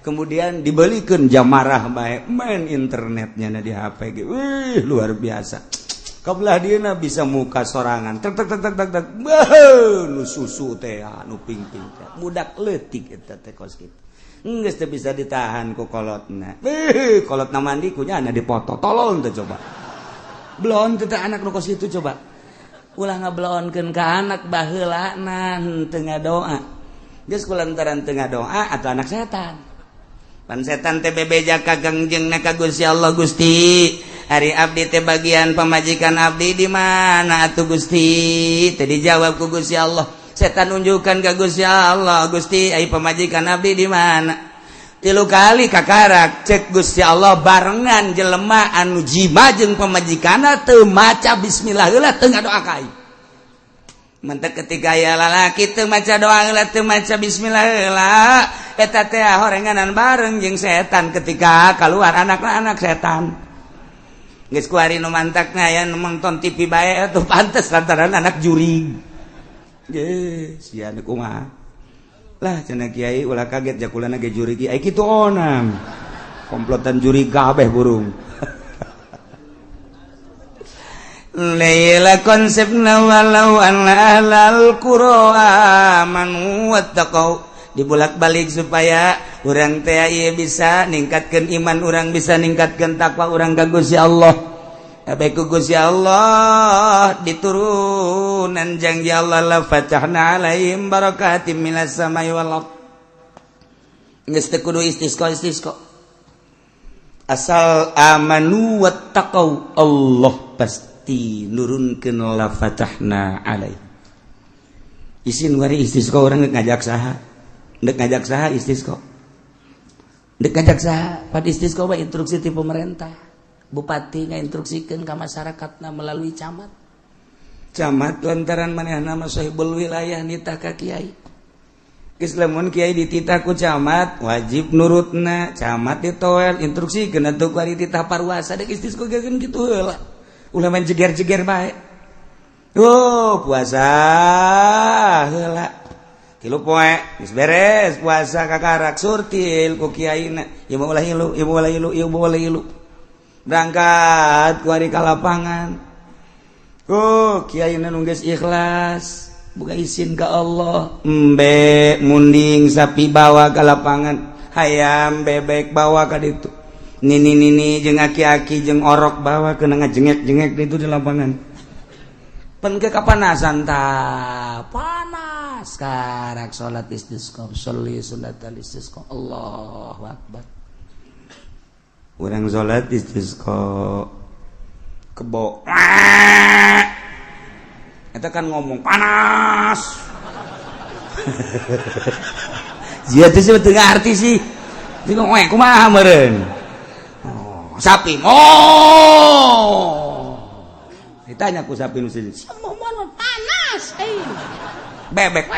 [SPEAKER 1] kemudian dibelikan jamarah bae main internetnya na di HP ge luar biasa kabelah dieuna bisa muka sorangan tek nu susu teh nu ping-ping teh budak leutik eta teh kos kitu geus teu bisa ditahan ku kolotna kolotna mandi kunya dipoto tolong teh coba belon teh anak nu kos kitu coba ulah ngabelonkeun ka anak baheulana teu ngadoa geus kulantaran teu ngadoa atuh anak setan pan setan teh bebeja ka gangjengna ka Gusti Allah Gusti hari abdi teh bagian pamajikan abdi di mana atuh Gusti teh dijawab ku Gusti Allah setan unjukkan ka Gusti Allah Gusti ai pamajikan abdi di mana 3 kali kakarak cek Gusti Allah barengan jelema anu jima jeung pamajikanna teu maca bismillah heula teu ngadoa ka aing mentek ketika aya lalaki teu maca doa heula teu maca bismillah heula eta teh horenganan bareng jeung setan ketika keluar anak setan geus ku ari nu mantakna aya nu nonton TV bae atuh pantes lantaran anak jurig ge sia nu kumaha lah cenah kiai ulah kaget jakulana ge jurig ai kitu onam komplotan jurig kabeh burung Laila konsepna walau anna ahlal qura amanu wattaqau dibulak-balik supaya urang teh ieu bisa ningkatkeun iman urang bisa ningkatkeun takwa urang ka Gusti Allah abe ku Gusti Allah diturunan janji Allah la fatahna alaihim barakatim minas samai wal ard geus teu kudu istisqa asal amanu wattaqau Allah pasti nurunkeun la fatahna alaihim isin wari istisqa urang ngajak saha ndek ngajak saha istisqa ndek ngajak saha pada istisqa mah instruksi ti pemerintah bupati ngainstruksikeun ka masyarakatna melalui camat lantaran manehna mah sahibul wilayah nitah ka kiai geus lamun kiai dititah ku camat wajib nurutna camat ditoel instruksikeun atuh ku ari titah parwasa dek istisqa geun kitu heula ulah main jeger-jeger bae puasa heula 3 poe geus beres puasa kakarak surtil ku kiaina ieu mah ulah ilu berangkat ku ari ka lapangan kiaina nu geus ikhlas buka izin ka Allah embe munding sapi bawa ka lapangan hayam bebek bawa ka ditu nini jeung aki-aki jeung orok bawa keuna ngajengek-jengek ditu di lapangan pan ke kapanasan tah panas karak salat istisqa sholli sunnatal istisqa Allahu akbar urang salat istisqa kebo eta kan ngomong panas sia teh teu ngarti sih jeung kumaha meureun sapi ditanya ku sapi nu sini
[SPEAKER 3] panas
[SPEAKER 1] bebek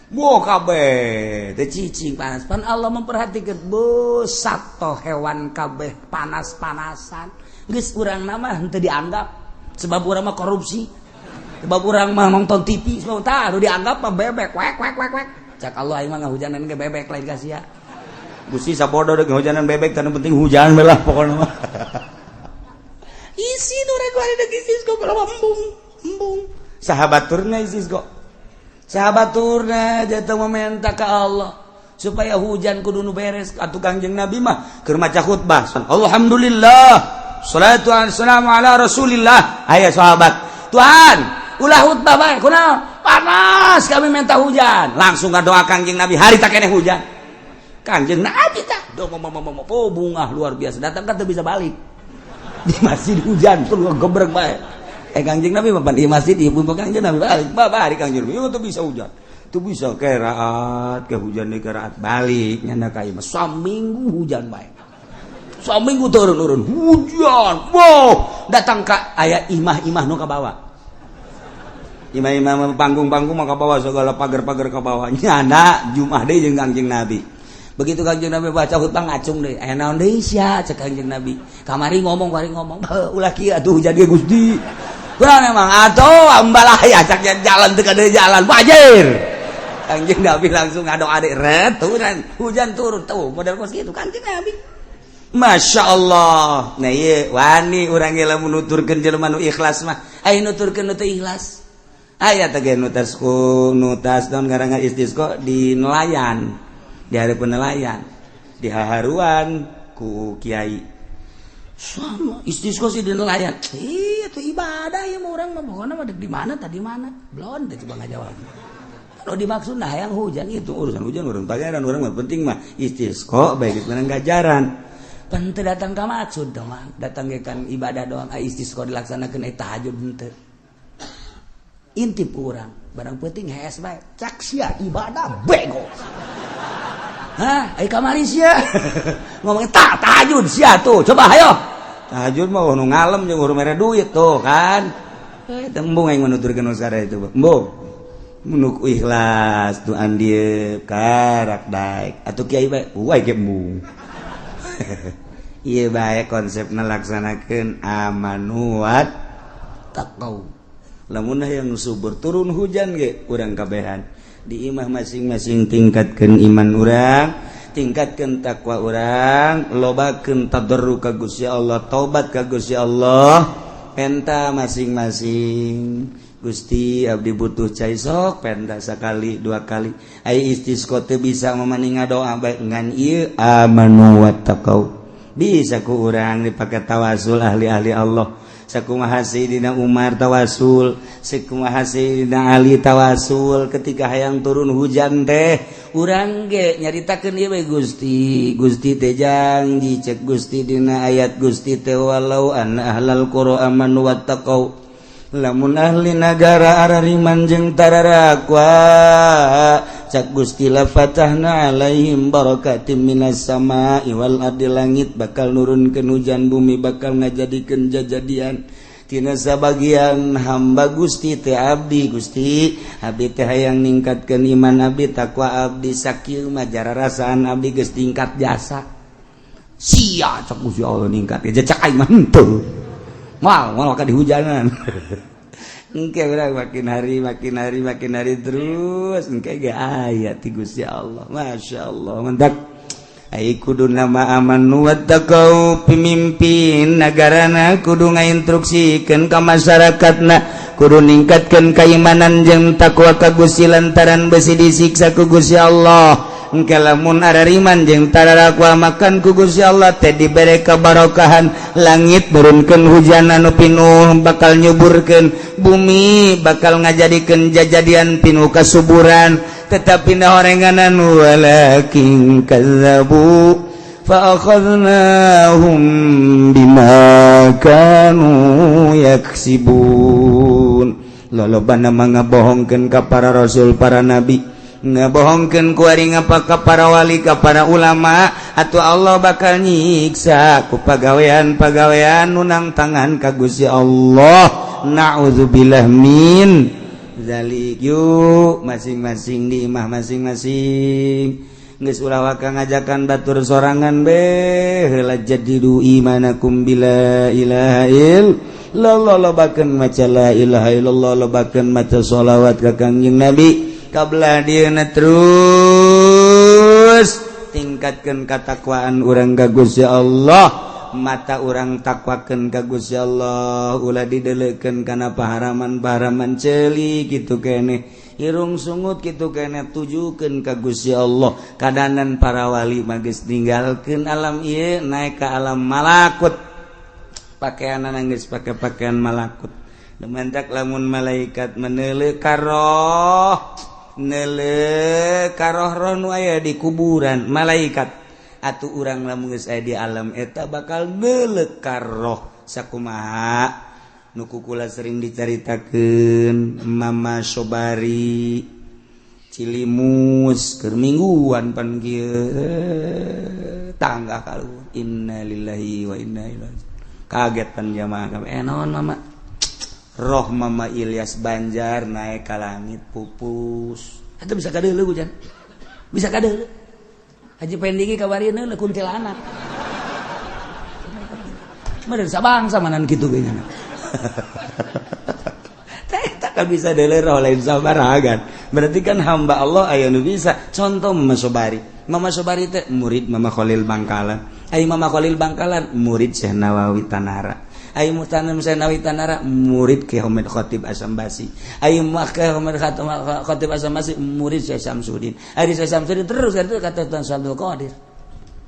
[SPEAKER 1] Bo kabeh teh cicing panas. Pan Allah memperhatikan sato hewan kabeh panas-panasan. Geus urang mah henteu dianggap sebab urang mah korupsi. Sebab urang mah nonton TV sebab tah anu dianggap mah bebek wek. Cak Allah aing mah ngahujanan ge bebek lain ka sia. Gusti sabodo deuk ngahujanan bebek tanu penting hujan belah pokona mah. Isi nu rek deuk isis kok embung. Sahabaturna isis kok. Sahabaturna jatuh meminta ke Allah supaya hujan kudu nu beres atuh Kangjeng Nabi mah keur maca khutbah alhamdulillah shalatu wassalamu ala rasulillah aya sahabat Tuhan ulah khutbah bae kunaon panas kami minta hujan langsung ngadoa Kangjeng Nabi hari tak keneh hujan Kangjeng Nabi tah bunga luar biasa datang kan teu bisa balik di masjid hujan tuh gebrek bae Kangjeng Nabi mah di masjid ieu pun Kangjeng Nabi balik babari Kangjeng Nabi teu bisa hujan teu bisa keraat ke hujan deui keraat balik nyana ka ieu mah saminggu hujan bae saminggu turun hujan wow datang ka aya imah-imah nu ka bawah imah-imah panggung-panggung mah ka bawah segala pagar-pagar ka bawah nyana Jumat deui jeung Kangjeng Nabi
[SPEAKER 2] begitu Kanjeng Nabi baca hutbah ngacung deui aya naon deui sia cek Kanjeng Nabi kamari ngomong ulah kieu atuh hujan ge Gusti kurang emang atuh ambalah ya cak jalan teu kada jalan wajir Kanjeng Nabi langsung ngadoa deui returan hujan turun tuh model kos kitu Kanjeng Nabi Masya Allah nah iya wani urang ge lamun nuturkeun jelema nu ikhlas mah aya nuturkeun nu teu ikhlas aya teh ge nutas naon ngaranna istisqa di nelayan di hari penelayan di haharuan ku kiai sama istisqa sih di nelayan itu ibadah ya orang mah pokona mah di mana tadi mana belum teh coba ngajawab kalau dimaksud nah yang hujan itu urusan hujan urang pangeran urang mah penting mah istisqa baik itu ganjaran pan teu datang ka maksud dong mah datang ge kan ibadah doang istisqa dilaksanakeun tahajud henteu intip urang barang penting hees bae cak sia ibadah bego hah, ayo kamari sia. Ngomongin tahajud sia tuh. Coba ayo. Tahajud mah nu ngalem jeung urang mere duit tuh kan. Tembung aing menuturkeun usara itu. Embung. Mun ikhlas tu andieu karak daek. Atuh kiai bae, uai ge embung. Ieu bae konsepna laksanakeun amanuat taqau. Lamun hayang subur turun hujan ge urang kabehan. Di imah masing-masing tingkatkan iman urang tingkatkan takwa urang lobakeun tadarruk ka Gusti Allah taubat ka Gusti Allah penta masing-masing Gusti abdi butuh cai sok penta sakali dua kali ai istisqa teu bisa mamani ngadoa bae ngan ieu amanu wattaqau bisa ku urang dipake tawasul ahli-ahli Allah sakumaha Sayyidina Umar tawasul sakumaha Sayyidina Ali tawasul ketika hayang turun hujan teh urang ge nyaritakeun ieu we Gusti teh janji cek Gusti dina ayat Gusti teh walau anna ahlal qura amanu wattaqau lamun ahli nagara arariman jeung tararakwa cak Gusti la fatahna alaihim barakatim minas sama'i wal ardi langit bakal nurunkeun hujan bumi bakal ngajadikeun jajadian tina sabagian hamba Gusti teh abdi Gusti abdi teh hayang ningkatkeun iman abdi takwa abdi sakieu mah jararasaan abdi geus tingkat jasa sia cak Gusti Allah ningkat ge cak aing mah henteu moal ka dihujanan engke urang makin hari terus engke ge aya ti Gusti Allah masyaallah mantap ai kudu nama amanu wattaqau pimimpin nagarana kudu ngainstruksikeun ka masyarakatna kudu ningkatkeun kaimanan jeung takwa ka Gusti lantaran besi disiksa ku Gusti Allah engke lamun arariman jeung tararakwa makan ku Gusti Allah teh dibere kabarokahan langit nurunkeun hujan anu pinuh bakal nyuburkeun bumi bakal ngajadikeun jajadian pinuh kasuburan tetapi na orenganan walakin kadzabu fa akhadnahum bima kanu yaksibun lolobana ngabohongkeun ka para rasul para nabi ngabohongkeun ku ari ngapa ka para wali ka para ulama atuh Allah bakal nyiksa ku pagawean-pagawean nunang tangan ka Gusti Allah naudzubillah min zalik yuk masing-masing di imah masing-masing geus ulah waka ngajakan batur sorangan be heula jadidu imanakum bila ilaha illallah lobakeun maca la ilaha illallah lobakeun maca sholawat ka Kangjeng Nabi kablah dieuna terus tingkatkeun katakwaan urang ka Gusti Allah mata urang takwakeun ka Gusti Allah ulah dideleukeun kana paharaman-paharaman ceuli kitu keneh irung sungut kitu keneh tujukeun ka Gusti Allah kadanan para wali mah geus ninggalkeun alam ieu naek ka alam malakut pakaianna geus pake pakaian malakut dementak lamun malaikat meneuleuh ka roh neuleuh ka roh-roh nu aya di kuburan malaikat atuh urang lamun geus aya di alam eta bakal neuleuh ka roh sakumaha nu kukula sering dicaritakeun Mama Sobari Cilimus keur mingguan pan kieu tangga kaluhur innalillahi wa inna ilaihi kaget pan jamaah kabeh naon mama roh Mama Ilyas Banjar naik ke langit pupus. Itu bisa kadeuleuh hujan. Bisa kadeuleuh. Haji pendigi kabarieun heula kuntilanak. Meureun sabangsa manan kitu ge nya. Tak bisa delero lain sabaragan. Berarti kan hamba Allah aya nu bisa. Contoh Mama Sobari. Mama Sobari teh murid Mama Khalil Bangkalan. Ai Mama Khalil Bangkalan murid Syekh Nawawi Tanara. Ai Mutanam Syekh Nawawi Tanara murid Ki Hamid Khatib Asambasi. Ai Makka Hamid Khatib Asambasi murid Syekh Samsudin. Ai Syekh Samsudin terus kata Tuan Abdul Qadir.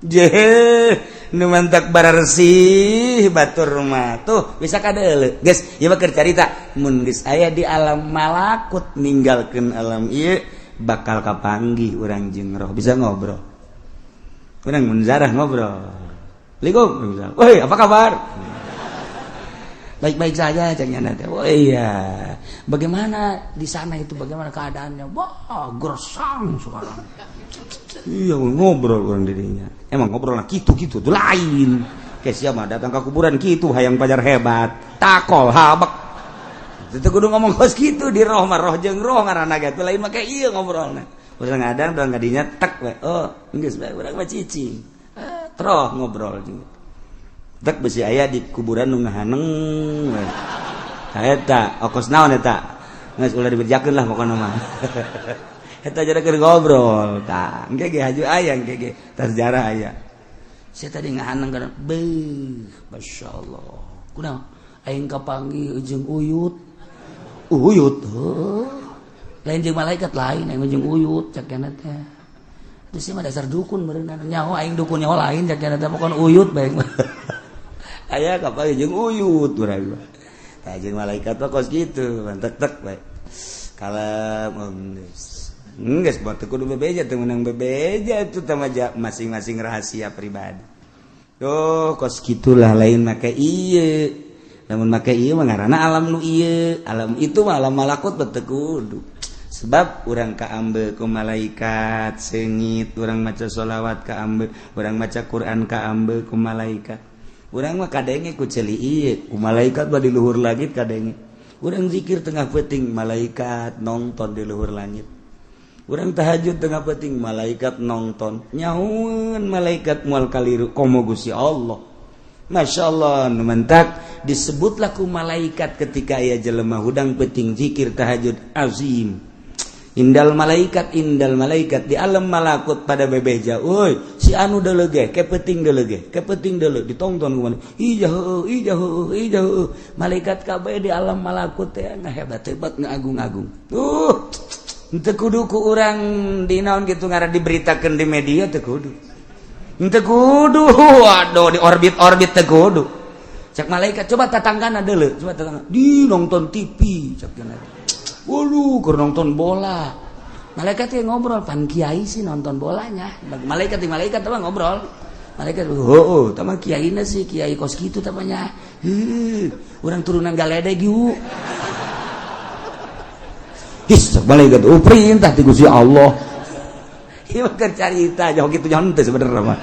[SPEAKER 2] Jeh, nu mantak bararsi batur rumah tuh bisa kadeuleu. Geus, ieu mah keur carita mun geus aya di alam malakut ninggalkeun alam ieu bakal kapanggih urang jeung roh bisa ngobrol. Urang mun zarah ngobrol. Assalamualaikum. Woi, apa kabar? Baik-baik saja cengnya teh. Oh iya. Bagaimana di sana itu bagaimana keadaannya? Wah, gersang sekarang. Iya ngobrol orang dirinya. Emang ngobrol lah gitu tuh lain. Kayak siapa datang ke kuburan gitu hayang pajar hebat. Takol habak. Itu kudu ngomong kos gitu di roh mah roh jeung roh ngaranna ge lain make ieu ngobrolna. Urang ngadang urang ngadinya tek we. Oh, geus bae urang mah cicing. Troh ngobrol jeung. Tek besi aya di kuburan nu ngahaneng. Eta okos naon eta? Geus ulah diberjakeun lah pokona mah. Eta jara keur ngobrol tah engke ge haju aya engke ge tah sejarah aya saya tadi ngahaneng kana beuh masyaallah kunaon aing kapanggih jeung uyut heuh lain jeung malaikat lain aing jeung uyut cakena teh terus mah dasar dukun meureunna nyaho aing dukun nyaho lain cakena teh pokon uyut bae aya kapanggih jeung uyut urang tah jeung malaikat mah kos kitu mantek-tek bae kalem geus buat kudu bebeja teu meunang bebeja itu teh masing-masing rahasia pribadi. Oh, kos gitulah lain make ieu. Lamun make ieu mah ngaranna alam nu ieu. Alam itu mah alam malakut teu kudu. Sebab urang kaambe ku malaikat seungit, urang maca sholawat kaambe, urang maca Quran kaambe ku malaikat. Urang mah kadenge ku ceuli ieu, ku malaikat mah di luhur langit kadenge. Urang zikir tengah peuting malaikat nonton di luhur langit. Urang tahajud tengah peuting malaikat nonton nyahueun malaikat moal kaliru komo Gusti Allah. Masyaallah nu mentak disebutlah ku malaikat ketika aya jelema hudang peuting zikir tahajud azim. Indal malaikat di alam malakut pada bebeja. Oi, si anu deuleu ge ke peuting deuleu ditonton ku mana. Ijah. Malaikat kabeh di alam malakut teh ngahebat-hebat ngaagung-agung. Teu kudu ku urang dinaon kitu ngaran diberitakeun di media teu kudu. Teu kudu. Waduh di orbit teu kudu. Cak malaikat coba tatanggana deuleu, coba tatangga. Di nonton TV cak kana. Waduh keur nonton bola. Malaikat teh ngobrol pan kiai sih nonton bolanya. Malaikat mah ngobrol. Malaikat heuh, tah mah kiaina sih kiai kos kitu tah nya. Urang turunan galedeg yuk. Malaikat perintah ti Gusti Allah. Ieu mah keur carita jauh kitu nyaho teh sebenarnya mah.